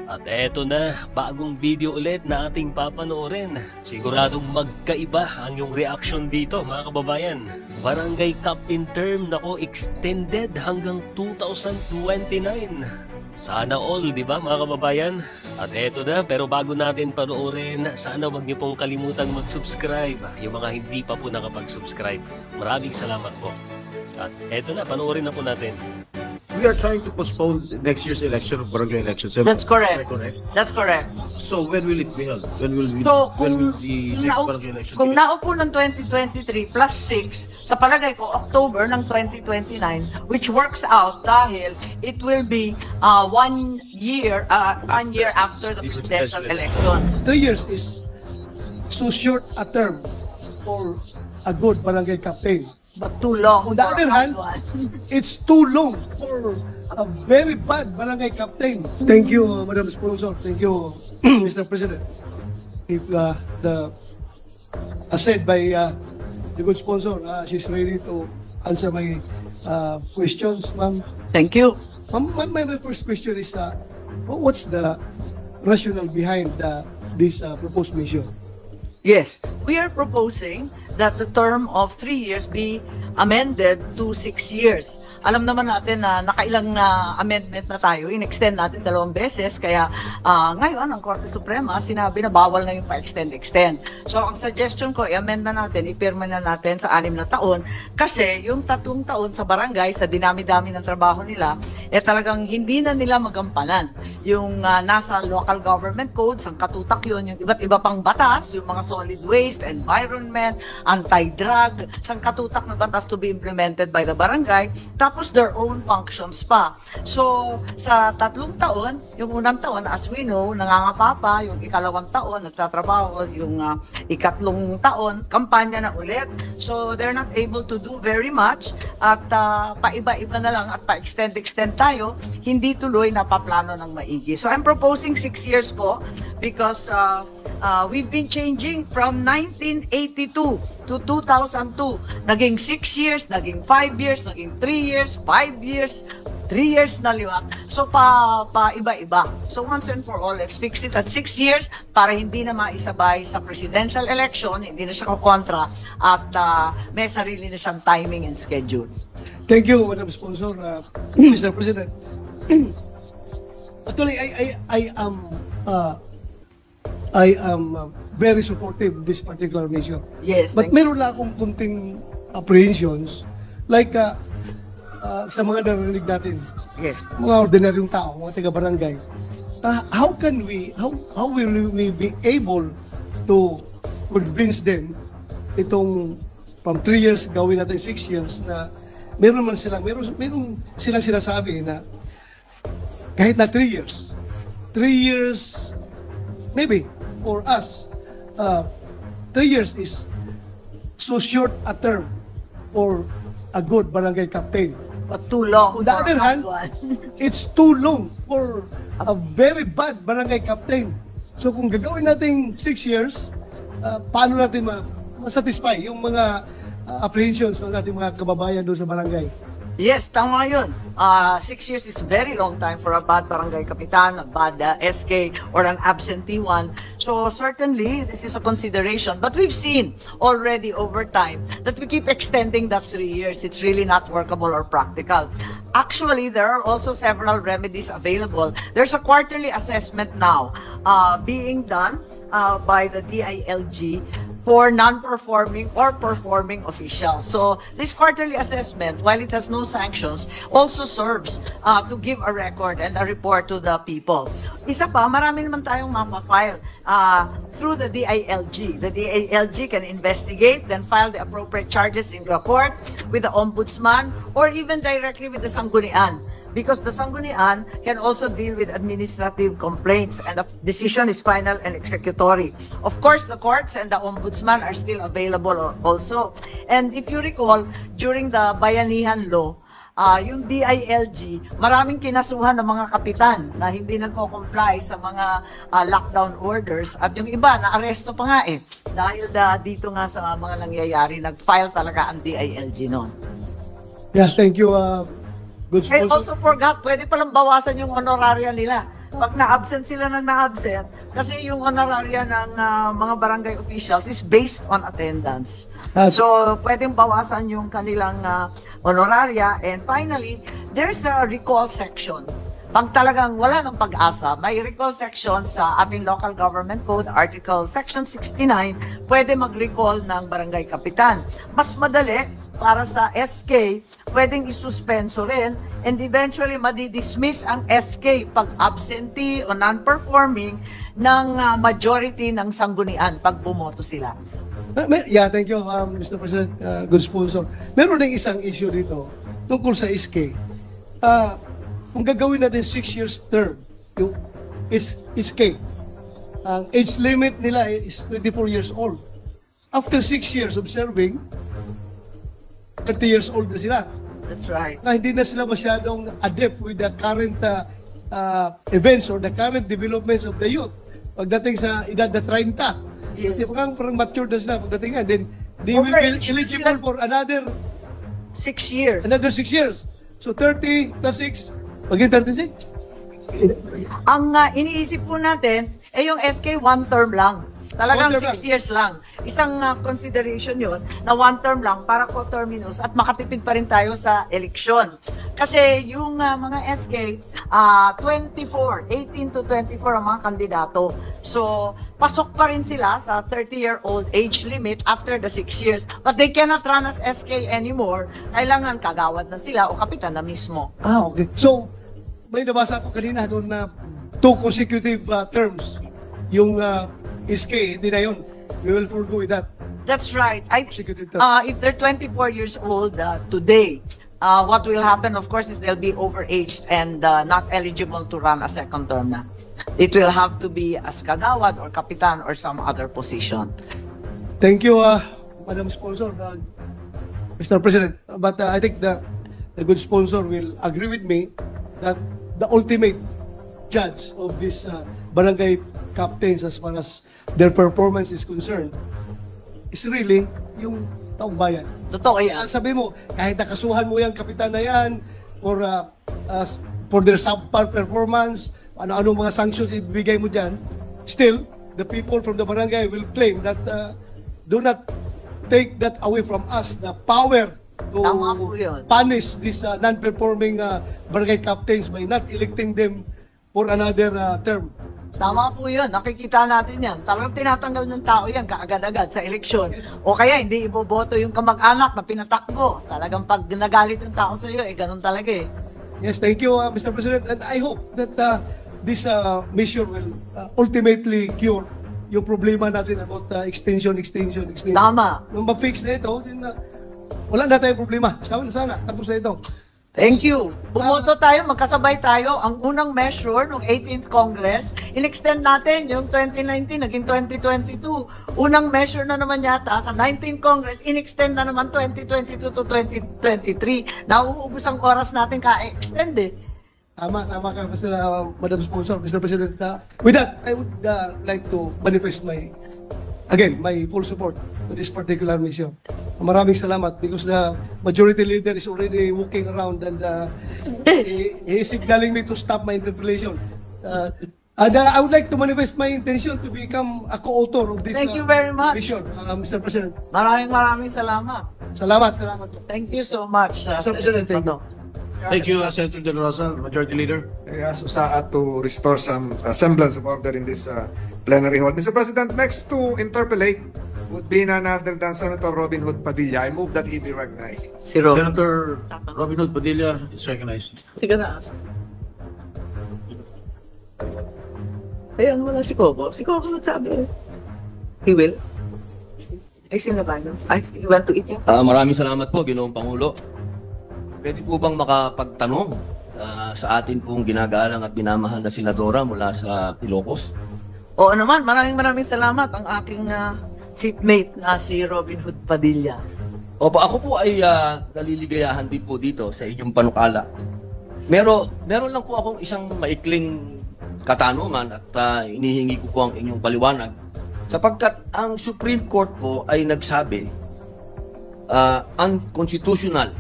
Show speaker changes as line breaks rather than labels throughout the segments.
At eto na, bagong video ulit na ating papanoorin. Siguradong magkaiba ang yung reaction dito mga kababayan. Barangay Captain term nako extended hanggang 2029. Sana all, di ba mga kababayan? At eto na, pero bago natin panoorin, sana wag niyo pong kalimutang mag-subscribe. Yung mga hindi pa po nakapag-subscribe. Maraming salamat po. At eto na, panoorin na po natin.
We are trying to postpone next year's election, barangay elections.
That's correct.
Am I correct?
That's correct.
So when will it be held? When will we?
So,
when will
kung,
the next barangay election?
kung
be?
naupo ng 2023 plus 6, sa palagay ko, October ng 2029, which works out dahil it will be 1 year after the presidential election.
3 years is so short a term for a good barangay captain.
But too long.
On the
for
other
a
hand,
bad one.
it's too long for a very bad barangay captain. Thank you, Madam Sponsor. Thank you, Mr. President. If as said by the good sponsor, she's ready to answer my questions, ma'am.
Thank you.
Ma'am, my first question is, what's the rationale behind this proposed measure?
Yes, we are proposing that the term of 3 years be amended to 6 years. Alam naman natin na nakailang amendment na tayo, in-extend natin 2 beses, kaya ngayon ang Korte Suprema sinabi na bawal na yung pa-extend. So ang suggestion ko, i-amend na natin, ipirma na natin sa 6 na taon, kasi yung 3 taon sa barangay, sa dinami-dami ng trabaho nila, talagang hindi na nila magampanan. Yung nasa local government codes, ang katutak yun, yung iba't iba pang batas, yung mga solid waste, environment, anti-drug, sang katutak na batas to be implemented by the barangay, tapos their own functions pa. So, sa 3 taon, yung unang taon, as we know, nangangapapa, yung 2nd taon, nagtatrabaho, yung 3 taon, kampanya na ulit. So, they're not able to do very much, at paiba-iba na lang at pa-extend tayo, hindi tuloy na paplano ng maigi. So, I'm proposing 6 years po, because we've been changing from 1982 to 2002. Naging 6 years, naging 5 years, naging 3 years, 5 years, 3 years na liwat. So, iba-iba. So, once and for all, let's fix it at 6 years para hindi na maisabay sa presidential election, hindi na siya kukontra, at may sarili na siyang timing and schedule.
Thank you, Madam Sponsor, Mr. President. Actually, I am very supportive of this particular measure.
Yes.
But meron lang akong kunting apprehensions, like sa mga narinig natin,
Yes.
mga ordinaryong tao, mga taga-barangay. How will we be able to convince them itong from 3 years gawin natin 6 years na meron silang sinasabi na kahit na 3 years, maybe for us, 3 years is so short a term for a good barangay captain.
But too long.
On the
for
other
a
hand,
bad one.
it's too long for a very bad barangay captain. So kung gagawin natin 6 years, paano natin ma-satisfy yung mga apprehensions ng ating mga kababayan doon sa barangay?
Yes, tama yun. 6 years is very long time for a bad barangay kapitan, a bad SK, or an absentee one. So certainly, this is a consideration. But we've seen already over time that we keep extending that 3 years. It's really not workable or practical. Actually, there are also several remedies available. There's a quarterly assessment now being done by the DILG for non-performing or performing officials. So this quarterly assessment, while it has no sanctions, also serves to give a record and a report to the people. Isa pa, marami naman tayong mapa-file through the DILG. The DILG can investigate, then file the appropriate charges in the court with the ombudsman or even directly with the sanggunian. Because the sanggunian can also deal with administrative complaints and the decision is final and executory. Of course, the courts and the ombudsman are still available also. And if you recall, during the Bayanihan Law, yung DILG, maraming kinasuhan ng mga kapitan na hindi nagko-comply sa mga lockdown orders at yung iba na-aresto pa nga dahil dito nga sa mga nangyayari, nag-file talaga ang DILG noon.
Yes, thank you, good
I
sponsor.
also forgot, pwede palang bawasan yung honoraria nila. Pag na-absent sila ng na-absent, kasi yung honoraria ng mga barangay officials is based on attendance.
Ah,
So, pwedeng bawasan yung kanilang honoraria. And finally, there's a recall section. Pag talagang wala ng pag-asa, may recall section sa ating local government code, article section 69, pwede mag-recall ng barangay kapitan. Mas madali para sa SK, pwedeng isuspenso rin and eventually madidismiss ang SK pag absentee o non-performing ng majority ng sanggunian pag bumoto sila.
Yeah, thank you, Mr. President, good sponsor. Meron ding isang issue dito tungkol sa SK. Kung gagawin natin 6 years term, yung SK, ang age limit nila is 24 years old. After 6 years of serving, 30 years old na sila.
That's right.
Hindi na sila masyadong adept with the current events or the current developments of the youth. Pagdating sa edad na 30,
Yes.
kasi parang mature na sila pagdating yan. Then they will be
Overage na
eligible
sila.
for another
6 years.
6 years. So 30 plus 6, maging 36.
Ang iniisip po natin, yung SK one term lang. Talagang
One term
6 years lang. Isang consideration yon na one term lang para co-terminus at makatipid pa rin tayo sa eleksyon. Kasi yung mga SK, 18 to 24 ang mga kandidato. So, pasok pa rin sila sa 30-year-old age limit after the 6 years. But they cannot run as SK anymore. Kailangan kagawad na sila o kapitan na mismo.
Okay. So, may nabasa ko kanina doon na 2 consecutive terms. Yung SK, hindi na yun. We will forgo with that.
That's right.
Consecutive term.
If they're 24 years old today, what will happen, of course, is they'll be overaged and not eligible to run a second term na. It will have to be as kagawad or kapitan or some other position.
Thank you, Madam Sponsor, Mr. President. But I think the good sponsor will agree with me that the ultimate judge of this barangay captains as far as their performance is concerned is really yung taong bayan.
Totoo yan.
Sabi mo, kahit nakasuhan mo yung kapitan na yan for their subpar performance, ano-ano mga sanctions ibigay mo dyan, still, the people from the barangay will claim that do not take that away from us, the power to
Tama po yun.
punish these non-performing barangay captains by not electing them for another term.
Tama po yun. Nakikita natin yan. Talagang tinatanggal ng tao yan kaagad-agad sa eleksyon. O kaya hindi iboboto yung kamag-anak na pinatakbo. Talagang pag nagalit yung tao sa iyo, ganun talaga eh.
Yes, thank you, Mr. President. And I hope that this measure will ultimately cure yung problema natin about extension.
Tama.
Nung ma-fix na ito, then, wala na tayong problema. Sana, tapos na ito.
Thank you. Bumoto tayo, magkasabay tayo. Ang unang measure ng 18th Congress, in-extend natin yung 2019, naging 2022. Unang measure na naman yata sa 19th Congress, in-extend na naman 2022 to 2023. Nauubos ang oras natin ka-extend eh.
Tama ka, Madam Sponsor, Mr. President. With that, I would like to manifest my full support to this particular mission. Maraming salamat because the majority leader is already walking around and he is signaling me to stop my interpellation. And I would like to manifest my intention to become a co-author of this
Thank you very much.
mission, Mr. President.
Maraming salamat.
Salamat.
Thank you so much.
Mr. President, thank you.
Thank you, Senator De La Rosa, Majority Leader.
I ask Usaat to restore some semblance of order in this plenary hall. Mr. President, next to interpellate would be none other than Senator Robin Hood Padilla. I move that he be recognized.
Si Rob.
Senator Robin Hood Padilla is recognized.
Sige na. Ayan, wala si Coco. Si Coco nagsabi. He will. Ay, sino ba? Ay, you want to eat yun?
Maraming salamat po, Ginoong Pangulo. Pwede po bang makapagtanong sa atin pong ginagalang at binamahal na senadora mula sa Ilocos?
Oo naman, maraming salamat ang aking seatmate na si Robin Hood Padilla.
Opo, ako po ay naliligayahan din po dito sa inyong panukala. Meron lang po akong isang maikling katanungan at inihingi ko po ang inyong paliwanag. Sapagkat ang Supreme Court po ay nagsabi unconstitutional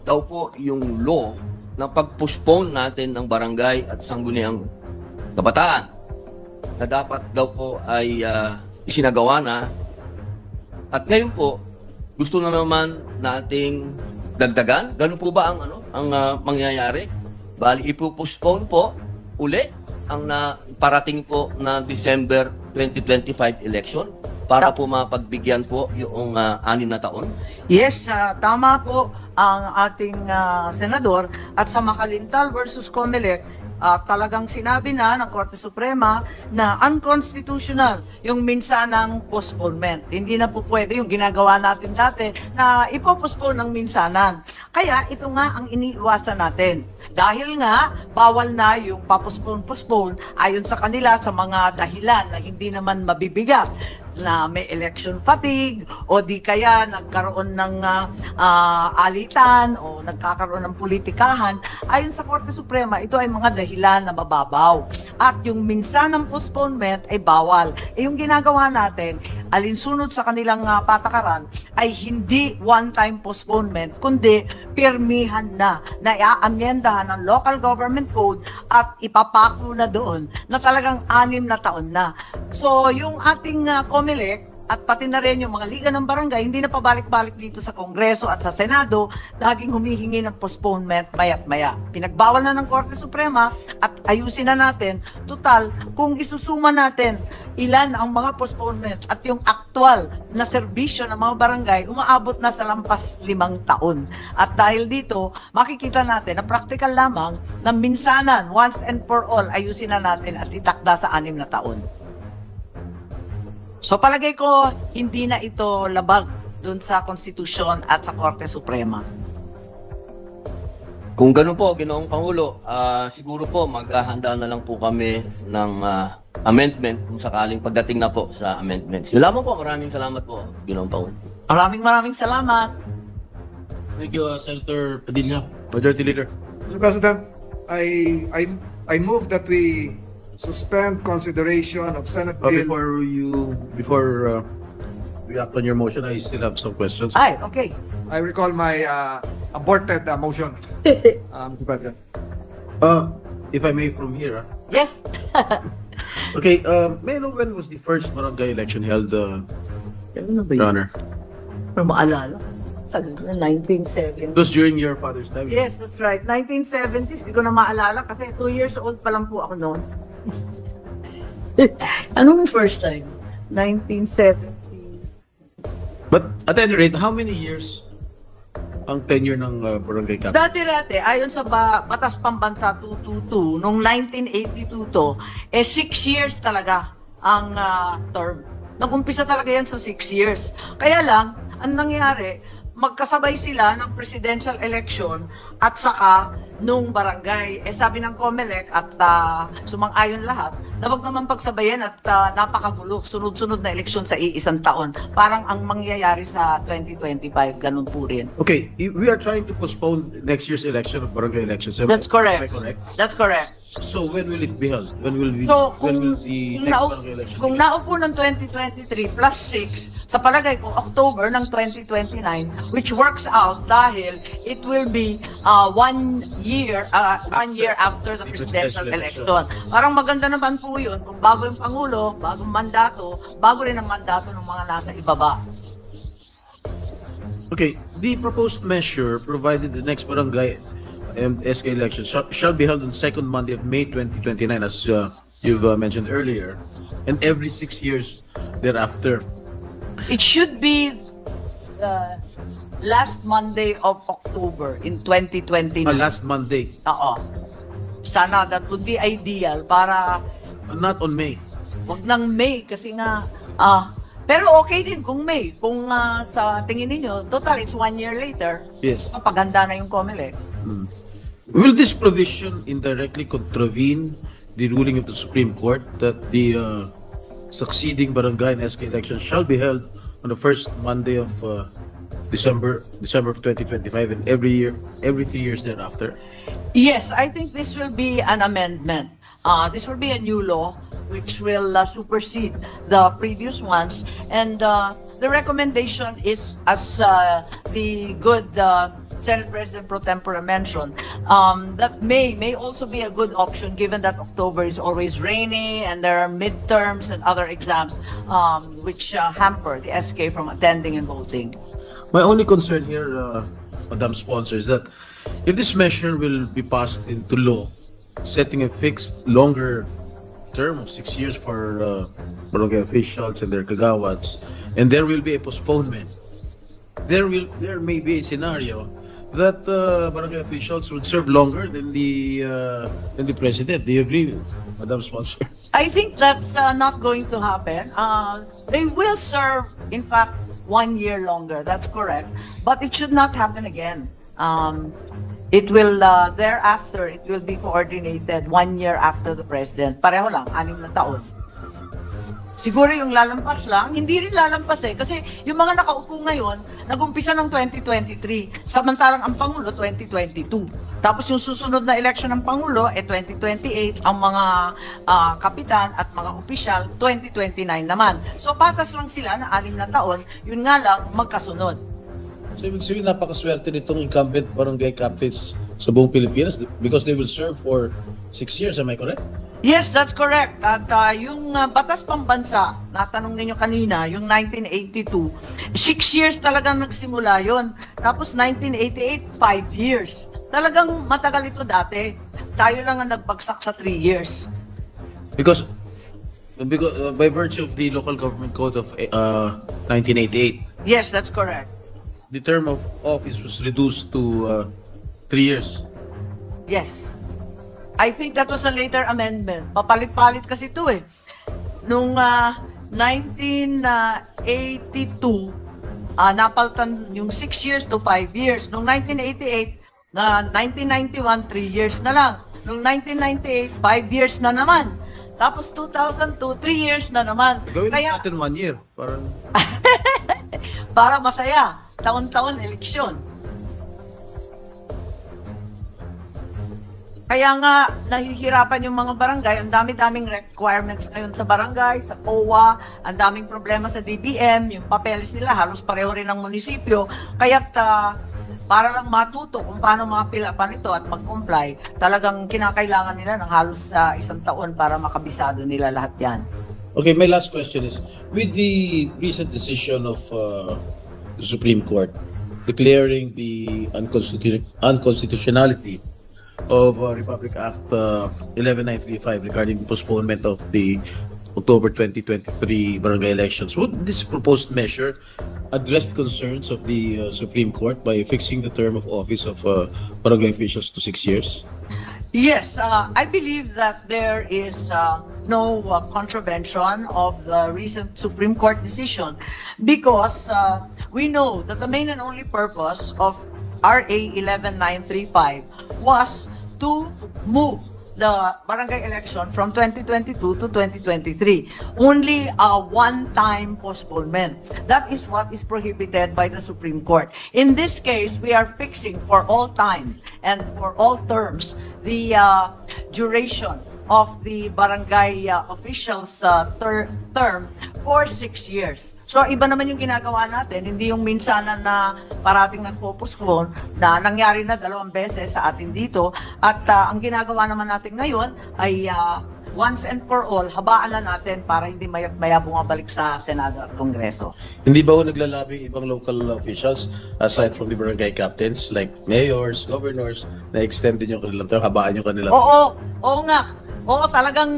daw po yung law ng pag-postpone natin ng barangay at sangguniang kabataan na dapat daw po ay isinagawa na. At ngayon po, gusto na naman nating dagdagan. Ganun po ba ang mangyayari? Bali, ipopostpone po uli ang parating po na December 2025 election para po mapagbigyan po yung 6 na taon?
Yes, tama po ang ating senador at sa Makalintal versus Comelec, talagang sinabi na ng Korte Suprema na unconstitutional yung minsanang postponement. Hindi na po pwede yung ginagawa natin dati na ipopostpone ng minsanan. Kaya ito nga ang iniiwasan natin. Dahil nga, bawal na yung papostpone ayon sa kanila sa mga dahilan na hindi naman mabibigat, na may election fatigue o di kaya nagkaroon ng alitan o nagkakaroon ng politikahan. Ayon sa Korte Suprema, ito ay mga dahilan na mababaw. At yung minsanang postponement ay bawal. Yung ginagawa natin, alinsunod sa kanilang patakaran, ay hindi one-time postponement, kundi pirmihan na iaamyendahan ng local government code at ipapako na doon na talagang 6 na taon na. So, yung ating COMELEC at pati na rin yung mga liga ng barangay, hindi na pabalik-balik dito sa Kongreso at sa Senado, laging humihingi ng postponement maya't maya. Pinagbawal na ng Korte Suprema at ayusin na natin. Total, kung isusuma natin ilan ang mga postponement at yung actual na serbisyo ng mga barangay, umaabot na sa lampas 5 taon. At dahil dito, makikita natin na practical lamang na minsanan, once and for all, ayusin na natin at itakda sa 6 na taon. So palagay ko, hindi na ito labag dun sa Konstitusyon at sa Korte Suprema.
Kung ganun po, Ginoong Pangulo, siguro po maghahanda na lang po kami ng amendment kung sakaling pagdating na po sa amendments. Yun lamang po, maraming salamat po, Ginoong Pangulo.
Maraming salamat.
Thank you, Senator Padilla, Majority Leader.
Mr. President, I move that we suspend consideration of Senate Bill.
Before we act on your motion, I still have some questions.
Ay, okay.
I recall my aborted motion. Mr. President.
If I may from here.
Yes.
Okay, may I know when was the first barangay election held,
Ano ba
Your
yun?
Honor?
Pero maalala. Sa 1970.
It was during your father's time.
Yes, that's right. 1970s. Di ko na maalala kasi 2 years old pa lang po ako noon. Anong first time? 1970.
But at any rate, how many years ang tenure ng barangay captain?
Dati-dati, ayon sa Batas Pambansa 222, noong 1982 to, 6 years talaga ang term. Nag-umpisa talaga yan sa 6 years. Kaya lang, ang nangyari, magkasabay sila ng presidential election at saka nung barangay. Sabi ng COMELEC at sumang-ayon lahat na wag naman pagsabayan at napakagulo, sunod-sunod na eleksyon sa iisang taon. Parang ang mangyayari sa 2025, ganun po rin.
Okay, we are trying to postpone next year's election of barangay elections.
That's correct.
Am I correct?
That's correct.
So when will it be held? When will
So,
the next barangay election?
kung naupo ng 2023 plus 6, sa palagay ko, October ng 2029, which works out dahil it will be 1 year after the presidential election. Parang maganda naman po yun kung bago yung Pangulo, bagong mandato, bago rin ang mandato ng mga nasa ibaba.
Okay, the proposed measure provided the next barangay and SK election shall be held on second Monday of May 2029, as you've mentioned earlier, and every 6 years thereafter.
It should be the last Monday of October in 2029.
Last Monday,
Oo. Sana that would be ideal para
not on May.
wag ng May kasi nga pero okay din kung May. Kung sa tingin ninyo, total it's 1 year later.
Yes.
Paganda na yung COMELEC.
Will this provision indirectly contravene the ruling of the Supreme Court that the succeeding barangay and SK elections shall be held on the first Monday of December of 2025 and every 3 years thereafter?
Yes, I think this will be an amendment. This will be a new law which will supersede the previous ones. And the recommendation is, as the good Senate President Pro Tempore mentioned, that may also be a good option given that October is always rainy and there are midterms and other exams which hamper the SK from attending and voting.
My only concern here, Madam Sponsor, is that if this measure will be passed into law, setting a fixed longer term of 6 years for barangay officials and their kagawats, and there will be a postponement, there may be a scenario that barangay officials would serve longer than the president. Do you agree, Madam Sponsor?
I think that's not going to happen. They will serve, in fact, 1 year longer. That's correct. But it should not happen again. It will, thereafter, it will be coordinated 1 year after the president. Pareho lang, 6 na taon. Siguro yung lalampas lang, hindi rin lalampas eh. Kasi yung mga nakaupo ngayon, nag-umpisa ng 2023. Samantalang ang Pangulo, 2022. Tapos yung susunod na election ng Pangulo, 2028. Ang mga kapitan at mga opisyal, 2029 naman. So patas lang sila na 6 na taon, yun nga lang, magkasunod.
So, ibig sabihin, napakaswerte nitong incumbent barangay captains sa buong Pilipinas because they will serve for 6 years. Am I correct?
Yes, that's correct. At yung batas pambansa, natanong ninyo kanina, yung 1982, 6 years talagang nagsimula yon. Tapos 1988, 5 years. Talagang matagal ito dati. Tayo lang ang nagbagsak sa 3 years.
Because by virtue of the local government code of 1988,
Yes, that's correct.
the term of office was reduced to 3 years.
Yes. I think that was a later amendment. Papalit-palit kasi ito eh. Nung 1982, napaltan yung 6 years to 5 years. Nung 1988, 1991, 3 years na lang. Nung 1998, 5 years na naman. Tapos 2002, 3 years na naman.
Gawin natin 1 year.
Para masaya. Taon-taon eleksyon. Kaya nga, nahihirapan yung mga barangay. Ang dami-daming requirements ngayon sa barangay, sa COA, ang daming problema sa DBM, yung papeles nila halos pareho rin ng munisipyo. Kaya't para lang matuto kung paano mapilapan ito at mag-comply, talagang kinakailangan nila ng halos 1 taon para makabisado nila lahat yan.
Okay, my last question is, with the recent decision of the Supreme Court declaring the unconstitutionality of Republic Act 11935 regarding the postponement of the October 2023 barangay elections, would this proposed measure address the concerns of the Supreme Court by fixing the term of office of barangay officials to 6 years?
Yes, I believe that there is no contravention of the recent Supreme Court decision because we know that the main and only purpose of RA 11935 was to move the barangay election from 2022 to 2023. Only a one-time postponement. That is what is prohibited by the Supreme Court. In this case, we are fixing for all time and for all terms the duration of the barangay officials term for 6 years. So iba naman yung ginagawa natin, hindi yung minsanan na parating nagpo-postpone na nangyari na 2 beses sa atin dito. At ang ginagawa naman natin ngayon ay once and for all, habaan na natin para hindi maya bumabalik sa Senado at Kongreso.
Hindi ba ho naglalabi ibang local officials aside from the barangay captains like mayors, governors, na extend din yung kanilang term, habaan yung kanilang?
Oo nga. Oo, talagang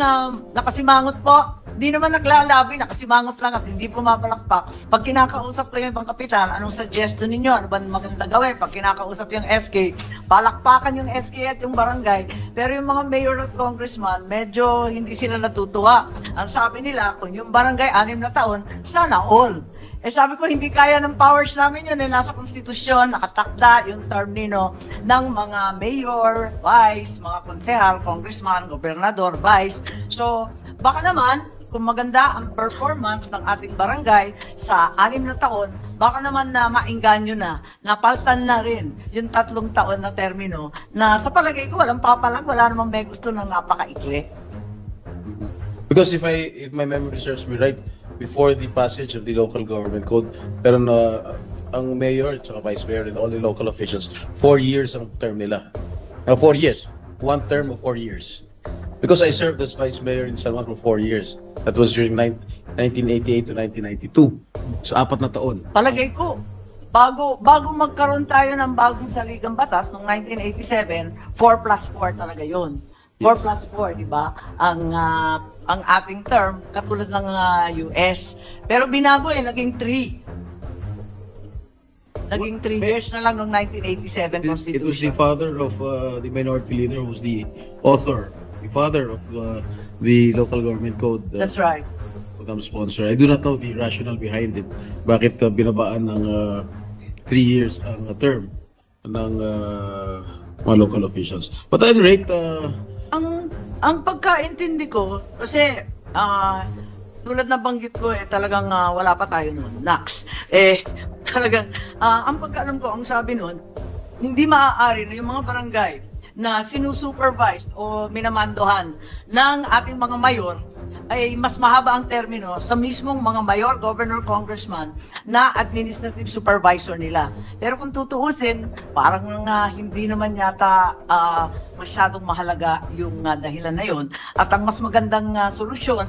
nakasimangot po. Hindi naman naglalabi, nakasimangot lang at hindi pumapalakpak. Pag kinakausap ko yung ibang kapitan, anong suggestion ninyo? Ano ba maganda gawin? Pag kinakausap yung SK, palakpakan yung SK at yung barangay. Pero yung mga mayor at congressman, medyo hindi sila natutuwa. Ang sabi nila, kung yung barangay 6 na taon, sana all. Eh sabi ko, hindi kaya ng powers namin yun. Nasa konstitusyon, nakatakda yung term nino ng mga mayor, vice, mga konsehal, congressman, gobernador, vice. So, baka naman, kung maganda ang performance ng ating barangay sa 6 na taon, baka naman na maingganyo na, napaltan na rin yung 3 taon na termino na sa palagay ko walang papalag, wala namang may gusto ng napakaikli.
Because if my memory serves me right, before the passage of the local government code, pero ang mayor at vice mayor and all the local officials, 4 years ang term nila. 4 years. 1 term of 4 years. Because I served as vice mayor in San Juan for 4 years. That was during 1988 to 1992. So, 4 na taon.
Palagay ko, bago magkaroon tayo ng bagong saligang batas noong 1987, 4+4 talaga yun. 4+4, di ba? Ang ating term, katulad ng US. Pero binago naging 3. Naging 3 years na lang noong 1987
It was the
Constitution.
father of the minority leader who was the author, the father of the local government code.
That's right.
Sponsor. I do not know the rationale behind it. Bakit binabaan ng 3 years ang term ng mga local officials. But at any rate,
Ang pagkaintindi ko, kasi tulad na banggit ko, talagang wala pa tayo noon. Nax. Talagang, ang pagkaalam ko, ang sabi noon, hindi maaari na yung mga barangay na sinusupervise o minamandohan ng ating mga mayor ay mas mahaba ang termino sa mismong mga mayor, governor, congressman na administrative supervisor nila. Pero kung tutuusin, parang hindi naman yata masyadong mahalaga yung dahilan na yun. At ang mas magandang solusyon,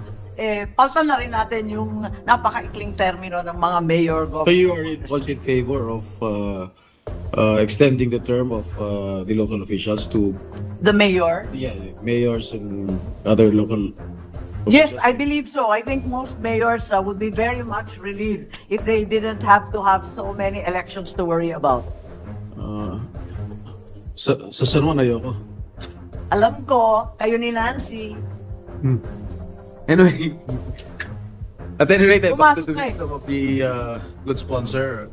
paltan na rin natin yung napakaikling termino ng mga mayor,
so
governor.
you are also in favor of extending the term of the local officials to
The mayor?
mayors and other local
Yes, I believe so. I think most mayors would be very much relieved if they didn't have to have so many elections to worry about.
sa San Juan ayoko.
Alam ko, kayo ni Nancy,
Anyway, at any rate, back to
Pumasok
the
na eh.
wisdom of the good sponsor,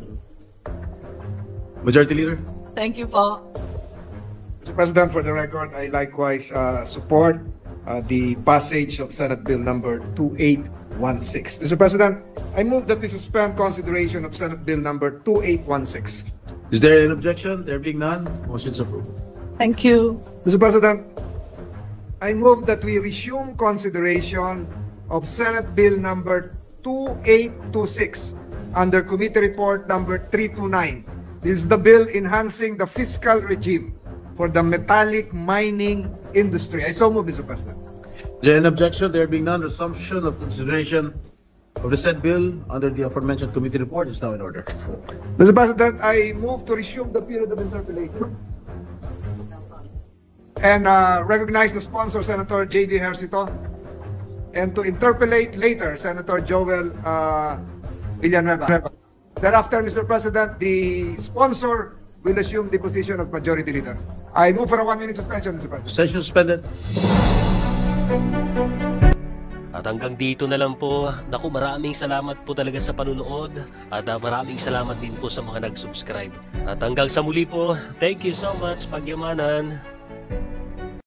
Majority Leader.
thank you po.
Mr. President, for the record, I likewise support the passage of Senate Bill number 2816. Mr. President, I move that we suspend consideration of Senate Bill number 2816.
Is there an objection? There being none, motion's approved.
Thank you.
Mr. President, I move that we resume consideration of Senate Bill number 2826 under Committee Report number 329. This is the bill enhancing the fiscal regime for the metallic mining industry. I so move, Mr. President.
Is there an objection? There being none, resumption of consideration of the said bill under the aforementioned committee report is now in order.
Mr. President, I move to resume the period of interpellation and recognize the sponsor, Senator J.D. Hercito, and to interpellate later, Senator Joel Villanueva. Thereafter, Mr. President, the sponsor will assume the position as Majority Leader. I move for a 1-minute suspension, Mr. President.
Session suspended.
At hanggang dito na lang po. Naku, maraming salamat po talaga sa panunood. At maraming salamat din po sa mga nag-subscribe. At hanggang sa muli po, thank you so much, Pagyamanan.